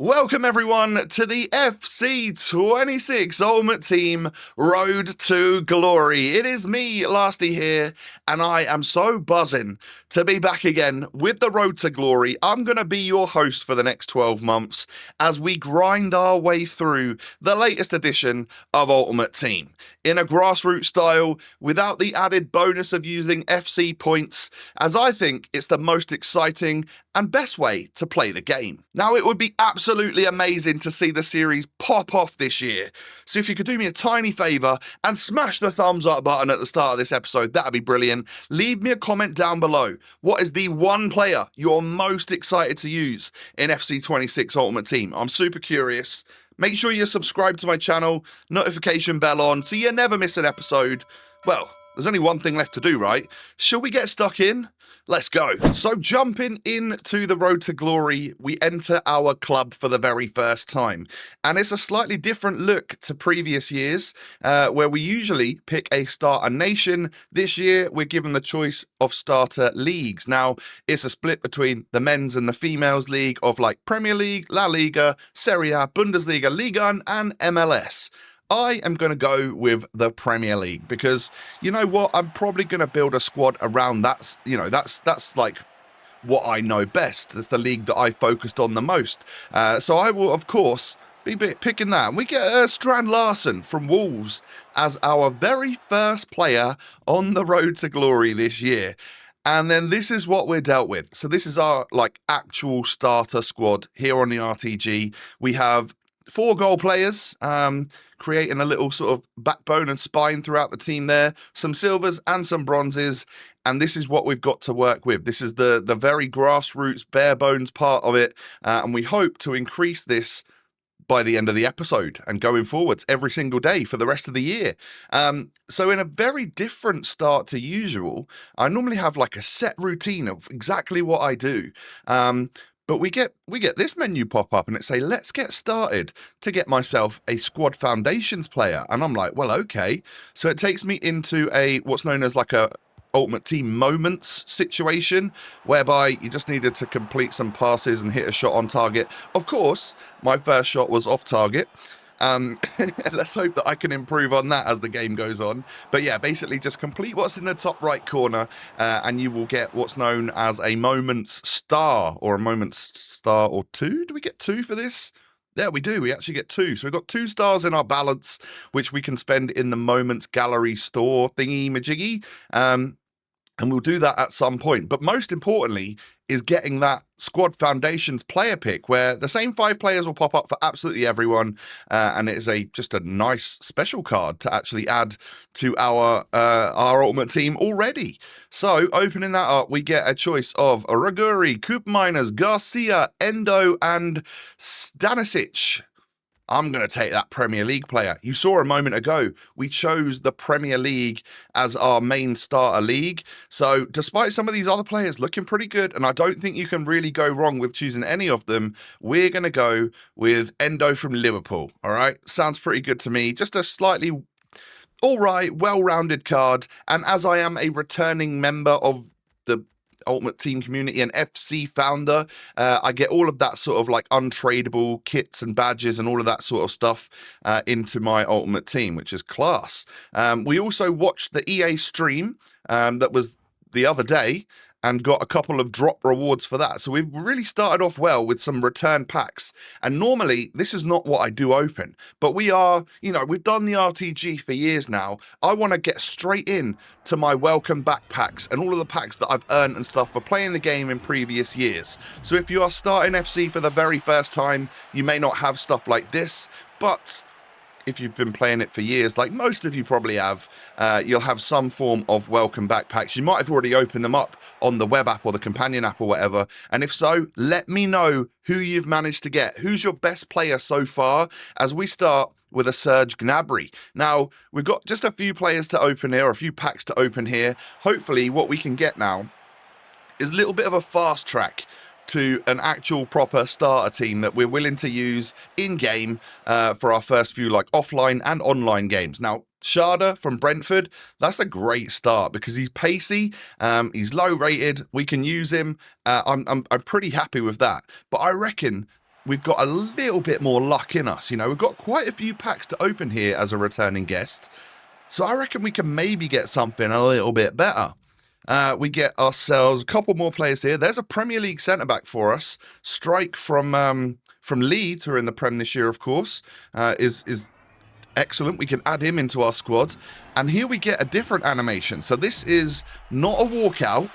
Welcome everyone to the FC26 Ultimate Team Road to Glory. It is me, Lasty here, and I am so buzzing to be back again with the Road to Glory. I'm going to be your host for the next 12 months as we grind our way through the latest edition of Ultimate Team in a grassroots style without the added bonus of using FC points, as I think it's the most exciting and best way to play the game. Now, it would be absolutely amazing to see the series pop off this year. So if you could do me a tiny favour and smash the thumbs up button at the start of this episode, that'd be brilliant. Leave me a comment down below. What is the one player you're most excited to use in FC26 Ultimate Team? I'm super curious. Make sure you're subscribed to my channel, notification bell on, so you never miss an episode. Well, there's only one thing left to do, right? Shall we get stuck in? Let's go. So jumping into the Road to Glory, we enter our club for the very first time. And it's a slightly different look to previous years, where we usually pick a starter nation. This year, we're given the choice of starter leagues. Now, it's a split between the men's and the females league of like Premier League, La Liga, Serie A, Bundesliga, Liga 1 and MLS. I am going to go with the Premier League because, you know what, I'm probably going to build a squad around that. You know, that's like what I know best. That's the league that I focused on the most. So I will, of course, be picking that. And we get Strand Larsen from Wolves as our very first player on the Road to Glory this year. And then this is what we're dealt with. So this is our like actual starter squad here on the RTG. We have 4 goal players, creating a little sort of backbone and spine throughout the team there. Some silvers and some bronzes. And this is what we've got to work with. This is the very grassroots, bare bones part of it. And we hope to increase this by the end of the episode and going forwards every single day for the rest of the year. So in a very different start to usual, I normally have like a set routine of exactly what I do. But we get this menu pop up and it say, let's get started to get myself a squad foundations player. And I'm like, well, okay. So it takes me into what's known as like a Ultimate Team moments situation, whereby you just needed to complete some passes and hit a shot on target. Of course, my first shot was off target. Let's hope that I can improve on that as the game goes on. But yeah, basically just complete what's in the top right corner and you will get what's known as a moments star or a moments star or 2. Do we get 2 for this? Yeah, we do. We actually get 2. So we've got 2 stars in our balance, which we can spend in the moments gallery store thingy majiggy. And we'll do that at some point. But most importantly is getting that squad foundations player pick where the same 5 players will pop up for absolutely everyone. And it is just a nice special card to actually add to our Ultimate Team already. So opening that up, we get a choice of Raguri, Coop Miners, Garcia, Endo, and Stanisic. I'm going to take that Premier League player. You saw a moment ago, we chose the Premier League as our main starter league. So despite some of these other players looking pretty good, and I don't think you can really go wrong with choosing any of them, we're going to go with Endo from Liverpool. All right. Sounds pretty good to me. Just a slightly all right, well-rounded card. And as I am a returning member of the Ultimate Team community and FC founder, I get all of that sort of like untradeable kits and badges and all of that sort of stuff into my Ultimate Team, which is class. We also watched the EA stream that was the other day and got a couple of drop rewards for that. So we've really started off well with some return packs. And normally, this is not what I do open. But we are, you know, we've done the RTG for years now. I want to get straight in to my welcome back packs and all of the packs that I've earned and stuff for playing the game in previous years. So if you are starting FC for the very first time, you may not have stuff like this, but if you've been playing it for years, like most of you probably have, you'll have some form of welcome back packs. You might have already opened them up on the web app or the companion app or whatever. And if so, let me know who you've managed to get. Who's your best player so far as we start with a Serge Gnabry. Now, we've got just a few players to open here, or a few packs to open here. Hopefully, what we can get now is a little bit of a fast track to an actual proper starter team that we're willing to use in-game for our first few like offline and online games. Now, Sharda from Brentford, that's a great start because he's pacey, he's low rated, we can use him. I'm pretty happy with that. But I reckon we've got a little bit more luck in us. You know, we've got quite a few packs to open here as a returning guest. So I reckon we can maybe get something a little bit better. We get ourselves a couple more players here. There's a Premier League centre-back for us. Strike from Leeds, who are in the Prem this year, of course, is excellent. We can add him into our squad. And here we get a different animation. So this is not a walkout,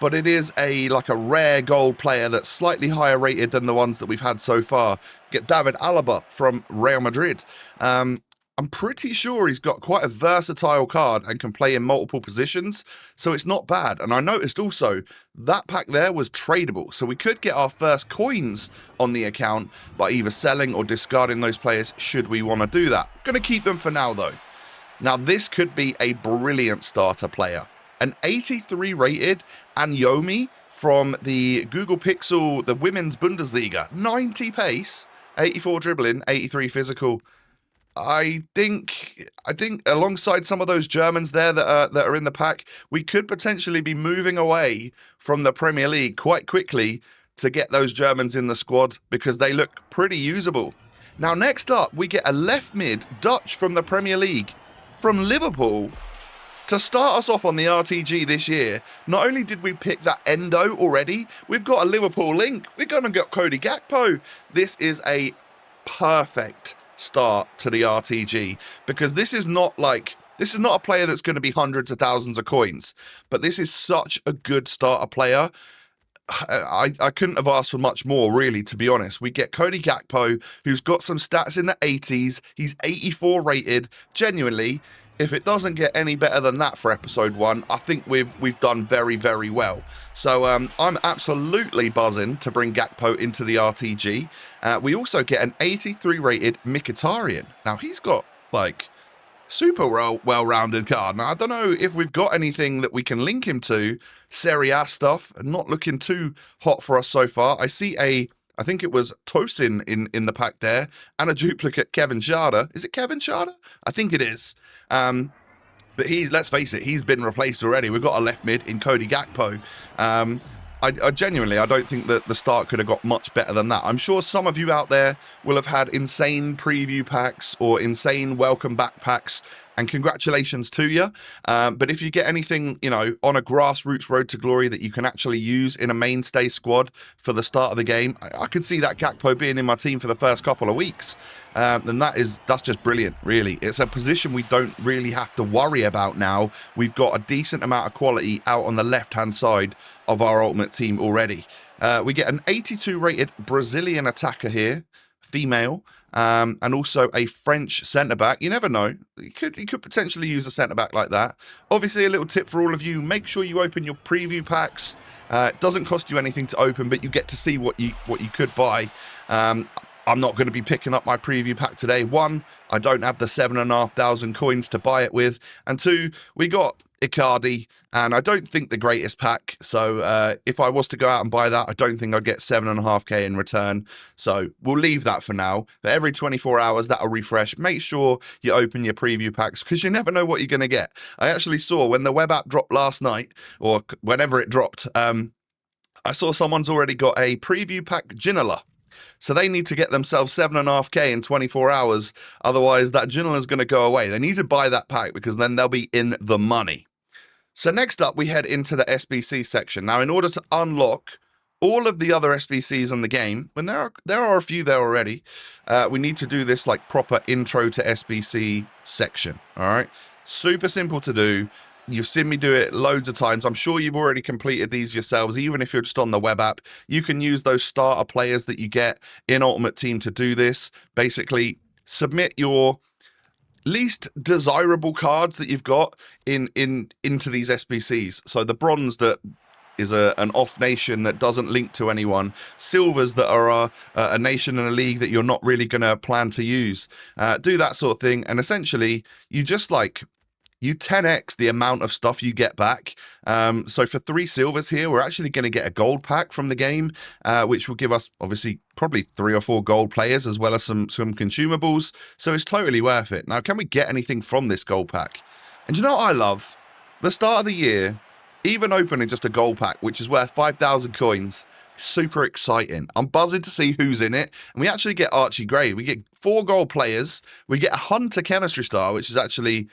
but it is like a rare gold player that's slightly higher rated than the ones that we've had so far. Get David Alaba from Real Madrid. I'm pretty sure he's got quite a versatile card and can play in multiple positions, so it's not bad. And I noticed also that pack there was tradable, so we could get our first coins on the account by either selling or discarding those players should we want to do that. Going to keep them for now though. Now this could be a brilliant starter player. An 83 rated Anyomi from the Google Pixel, the Women's Bundesliga. 90 pace, 84 dribbling, 83 physical. I think alongside some of those Germans there that are in the pack, we could potentially be moving away from the Premier League quite quickly to get those Germans in the squad because they look pretty usable. Now, next up, we get a left mid Dutch from the Premier League, from Liverpool, to start us off on the RTG this year. Not only did we pick that Endo already, we've got a Liverpool link. We're going to get Cody Gakpo. This is a perfect start to the RTG because this is not a player that's going to be hundreds of thousands of coins, but this is such a good starter player. I couldn't have asked for much more, really, to be honest. We get Cody Gakpo, who's got some stats in the 80s. He's 84 rated. Genuinely, if it doesn't get any better than that for episode 1, I think we've done very, very well. So I'm absolutely buzzing to bring Gakpo into the RTG. We also get an 83 rated Mkhitaryan. Now he's got like super well-rounded card. Now I don't know if we've got anything that we can link him to. Serie A stuff, not looking too hot for us so far. I see I think it was Tosin in the pack there, and a duplicate Kevin Schade. Is it Kevin Schade? I think it is. But let's face it, he's been replaced already. We've got a left mid in Cody Gakpo. I genuinely, I don't think that the start could have got much better than that. I'm sure some of you out there will have had insane preview packs or insane welcome back packs, and congratulations to you. But if you get anything, you know, on a grassroots road to glory that you can actually use in a mainstay squad for the start of the game, I could see that Gakpo being in my team for the first couple of weeks. And that's just brilliant, really. It's a position we don't really have to worry about now. We've got a decent amount of quality out on the left-hand side of our ultimate team already. We get an 82 rated Brazilian attacker here, female, and also a French centre-back. You never know. You could potentially use a centre-back like that. Obviously, a little tip for all of you, make sure you open your preview packs. It doesn't cost you anything to open, but you get to see what you could buy. I'm not going to be picking up my preview pack today. 1, I don't have the 7,500 coins to buy it with. And 2, we got Icardi, and I don't think the greatest pack. So if I was to go out and buy that, I don't think I'd get 7.5k in return. So we'll leave that for now. But every 24 hours, that'll refresh. Make sure you open your preview packs because you never know what you're going to get. I actually saw when the web app dropped last night, or whenever it dropped, I saw someone's already got a preview pack Ginola. So they need to get themselves 7.5k in 24 hours. Otherwise, that Ginola is going to go away. They need to buy that pack because then they'll be in the money. So next up, we head into the SBC section. Now, in order to unlock all of the other SBCs in the game, when there are a few there already, we need to do this like proper intro to SBC section. All right. Super simple to do. You've seen me do it loads of times. I'm sure you've already completed these yourselves, even if you're just on the web app. You can use those starter players that you get in Ultimate Team to do this. Basically, submit your least desirable cards that you've got into these SBCs. So the bronze that is an off nation that doesn't link to anyone. Silvers that are a nation and a league that you're not really going to plan to use. Do that sort of thing. And essentially, you just you 10x the amount of stuff you get back. So for 3 silvers here, we're actually going to get a gold pack from the game, which will give us obviously probably 3 or 4 gold players as well as some consumables. So it's totally worth it. Now, can we get anything from this gold pack? And you know what I love? The start of the year, even opening just a gold pack, which is worth 5,000 coins, Super exciting. I'm buzzing to see who's in it. And we actually get Archie Gray. We get 4 gold players. We get a Hunter chemistry star, which is actually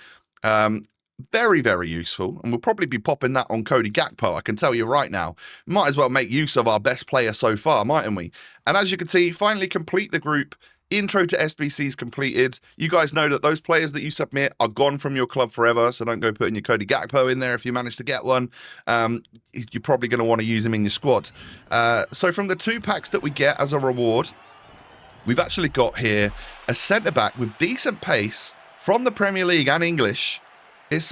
very, very useful. And we'll probably be popping that on Cody Gakpo, I can tell you right now. Might as well make use of our best player so far, mightn't we? And as you can see, finally complete the group. Intro to SBCs completed. You guys know that those players that you submit are gone from your club forever, so don't go putting your Cody Gakpo in there if you manage to get one. You're probably going to want to use him in your squad. So from the 2 packs that we get as a reward, we've actually got here a centre-back with decent pace from the Premier League and English. It's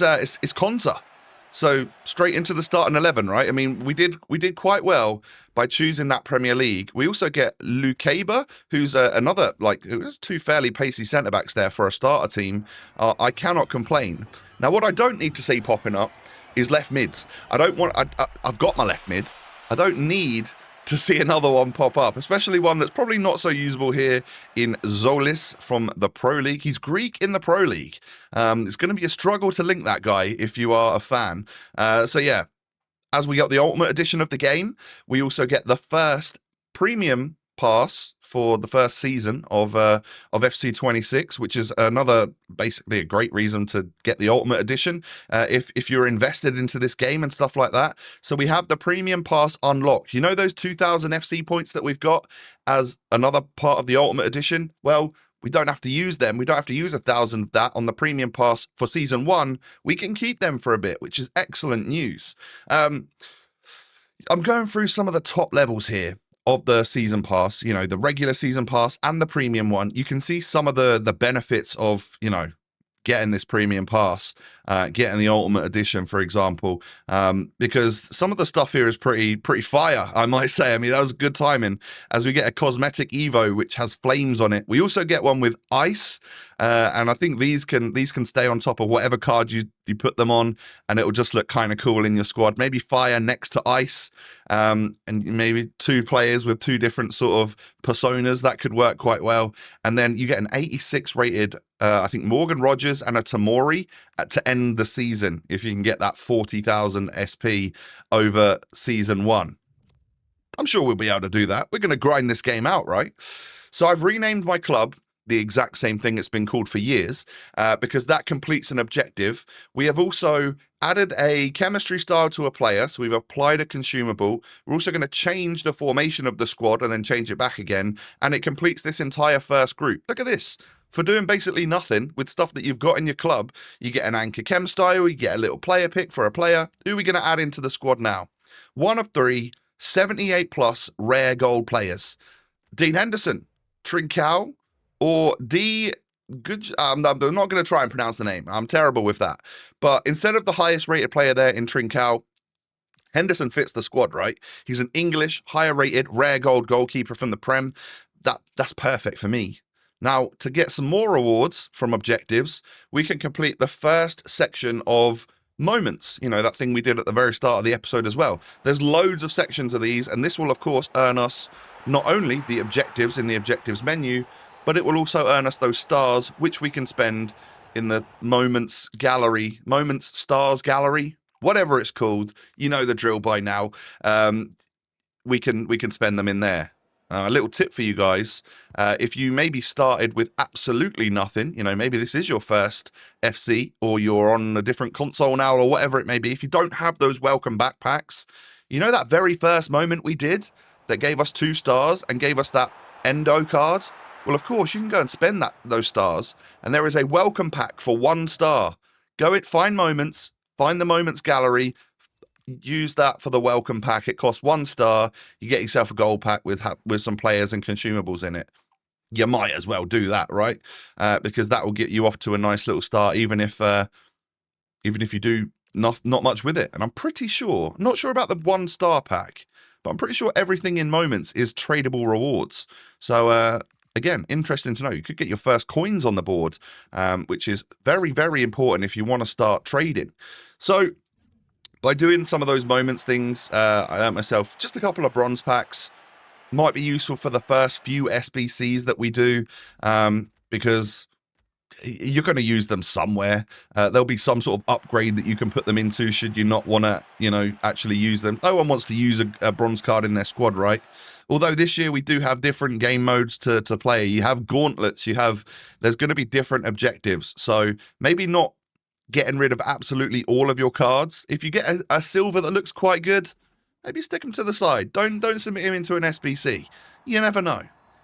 Konza. So straight into the starting 11, right? I mean, we did quite well by choosing that Premier League. We also get Lukeba, who's another, there's 2 fairly pacey centre-backs there for a starter team. I cannot complain. Now, what I don't need to see popping up is left mids. I've got my left mid. I don't need to see another one pop up, especially one that's probably not so usable here in Zolis from the Pro League. He's Greek in the Pro League. It's going to be a struggle to link that guy if you are a fan. So yeah, as we got the Ultimate Edition of the game, we also get the first premium pass for the first season of FC 26, which is basically a great reason to get the Ultimate Edition if you're invested into this game and stuff like that. So we have the premium pass unlocked. You know those 2,000 FC points that we've got as another part of the Ultimate Edition? Well, we don't have to use them. We don't have to use 1,000 of that on the premium pass for season 1. We can keep them for a bit, which is excellent news. I'm going through some of the top levels here of the season pass, you know, the regular season pass and the premium one. You can see some of the benefits of, you know, getting this premium pass, getting the Ultimate Edition, for example, because some of the stuff here is pretty fire, I might say. I mean, that was good timing, as we get a cosmetic Evo which has flames on it. We also get one with ice, and I think these can stay on top of whatever card you put them on, and it will just look kind of cool in your squad. Maybe fire next to ice, and maybe 2 players with 2 different sort of personas. That could work quite well. And then you get an 86 rated, I think, Morgan Rogers and a Tamori to end the season, if you can get that 40,000 SP over season 1. I'm sure we'll be able to do that. We're going to grind this game out, right? So I've renamed my club the exact same thing it's been called for years, because that completes an objective. We have also added a chemistry style to a player, so we've applied a consumable. We're also going to change the formation of the squad and then change it back again, and it completes this entire first group. Look at this. For doing basically nothing with stuff that you've got in your club, you get an anchor chem style, you get a little player pick for a player. Who are we going to add into the squad now? 1 of 3, 78 plus rare gold players. Dean Henderson, Trincao, or I'm not going to try and pronounce the name. I'm terrible with that. But instead of the highest rated player there in Trincao, Henderson fits the squad, right? He's an English, higher rated, rare gold goalkeeper from the Prem. That's perfect for me. Now, to get some more rewards from objectives, we can complete the first section of moments. You know, that thing we did at the very start of the episode as well. There's loads of sections of these, and this will, of course, earn us not only the objectives in the objectives menu, but it will also earn us those stars, which we can spend in the moments gallery, moments stars gallery, whatever it's called. You know the drill by now. We can spend them in there. A little tip for you guys, if you maybe started with absolutely nothing, you know, maybe this is your first FC, or you're on a different console now, or whatever it may be, if you don't have those welcome backpacks, you know that very first moment we did that gave us 2 stars and gave us that Endo card? Well, of course, you can go and spend those stars, and there is a welcome pack for 1 star. Go find moments, find the moments gallery, use that for the welcome pack. It costs 1 star. You get yourself a gold pack with some players and consumables in it. You might as well do that, right? Because that will get you off to a nice little start, even if you do not much with it. And I'm pretty sure, not sure about the 1 star pack, but I'm pretty sure everything in moments is tradable rewards. So again, interesting to know. You could get your first coins on the board, which is very, very important if you want to start trading. So by doing some of those moments things, I earned myself just a couple of bronze packs. Might be useful for the first few SBCs that we do, because you're going to use them somewhere. There'll be some sort of upgrade that you can put them into should you not want to, actually use them. No one wants to use a bronze card in their squad, right? Although this year we do have different game modes to play. You have gauntlets, there's going to be different objectives. So maybe not getting rid of absolutely all of your cards. If you get a silver that looks quite good, maybe stick him to the side. Don't submit him into an SBC. You never know.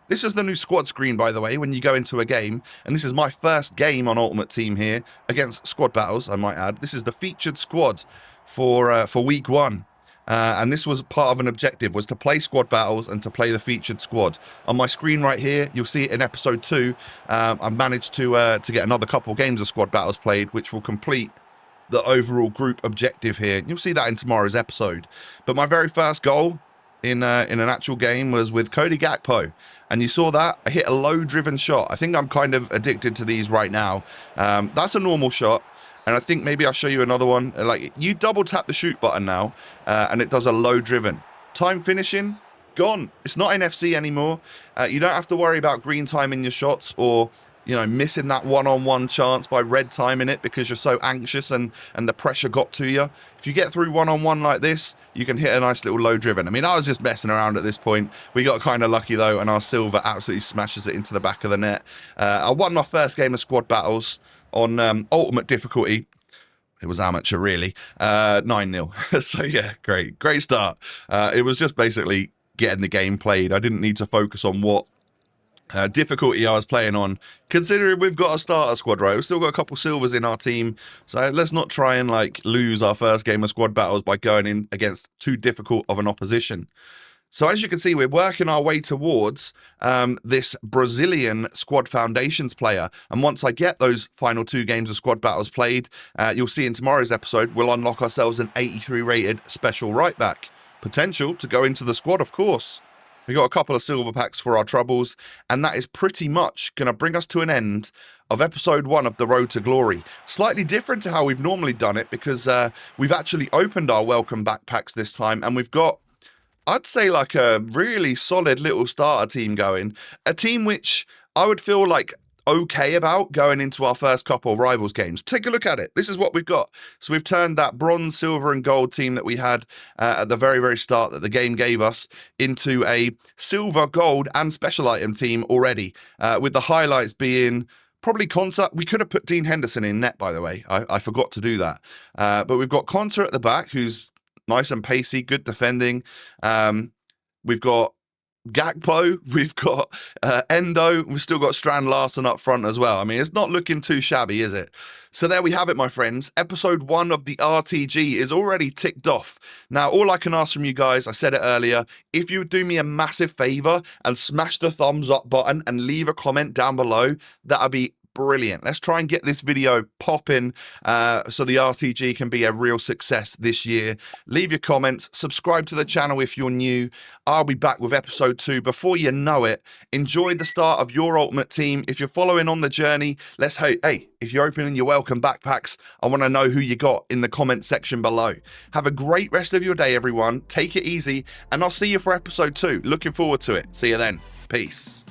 This is the new squad screen, by the way, when you go into a game. And this is my first game on Ultimate Team here against squad battles, I might add. This is the featured squad for week 1. And this was part of an objective, was to play squad battles and to play the featured squad. On my screen right here, you'll see it in episode 2. I've managed to get another couple games of squad battles played, which will complete the overall group objective here. You'll see that in tomorrow's episode. But my very first goal in an actual game was with Cody Gakpo, and you saw that I hit a low driven shot. I think I'm kind of addicted to these right now. That's a normal shot, and I think maybe I'll show you another one. Like, you double tap the shoot button now, and it does a low driven. Time finishing, gone. It's not in FC anymore. You don't have to worry about green timing your shots or missing that one-on-one chance by red timing it because you're so anxious and the pressure got to you. If you get through one-on-one like this, you can hit a nice little low driven. I mean, I was just messing around at this point. We got kind of lucky though, and our silver absolutely smashes it into the back of the net. I won my first game of squad battles on ultimate difficulty. It was amateur, really. 9-0. So yeah, great start. It was just basically getting the game played. I didn't need to focus on what difficulty I was playing on, considering we've got a starter squad, right? We've still got a couple silvers in our team, so let's not try and lose our first game of squad battles by going in against too difficult of an opposition. So as you can see, we're working our way towards this Brazilian squad foundations player, and once I get those final 2 games of squad battles played, you'll see in tomorrow's episode we'll unlock ourselves an 83 rated special right back, potential to go into the squad, of course. We got a couple of silver packs for our troubles, and that is pretty much going to bring us to an end of episode 1 of the Road to Glory. Slightly different to how we've normally done it, because we've actually opened our welcome backpacks this time, and we've got, I'd say, like a really solid little starter team going. A team which I would feel like okay about going into our first couple of rivals games. Take a look at it. This is what we've got. So we've turned that bronze, silver and gold team that we had at the very start that the game gave us into a silver, gold and special item team already, with the highlights being probably Conta. We could have put Dean Henderson in net, by the way. I forgot to do that. But we've got Conta at the back, who's nice and pacey, good defending. We've got Gakpo, we've got Endo, we've still got Strand Larsen up front as well. I mean, it's not looking too shabby, is it? So there we have it, my friends. Episode 1 of the RTG is already ticked off. Now, all I can ask from you guys, I said it earlier, if you would do me a massive favor and smash the thumbs up button and leave a comment down below, that'd be brilliant. Let's try and get this video popping so the RTG can be a real success this year. Leave your comments, subscribe to the channel if you're new. I'll be back with episode 2 before you know it. Enjoy the start of your ultimate team. If you're following on the journey, hey, if you're opening your welcome backpacks, I want to know who you got in the comment section below. Have a great rest of your day, everyone. Take it easy, and I'll see you for episode 2. Looking forward to it. See you then. Peace.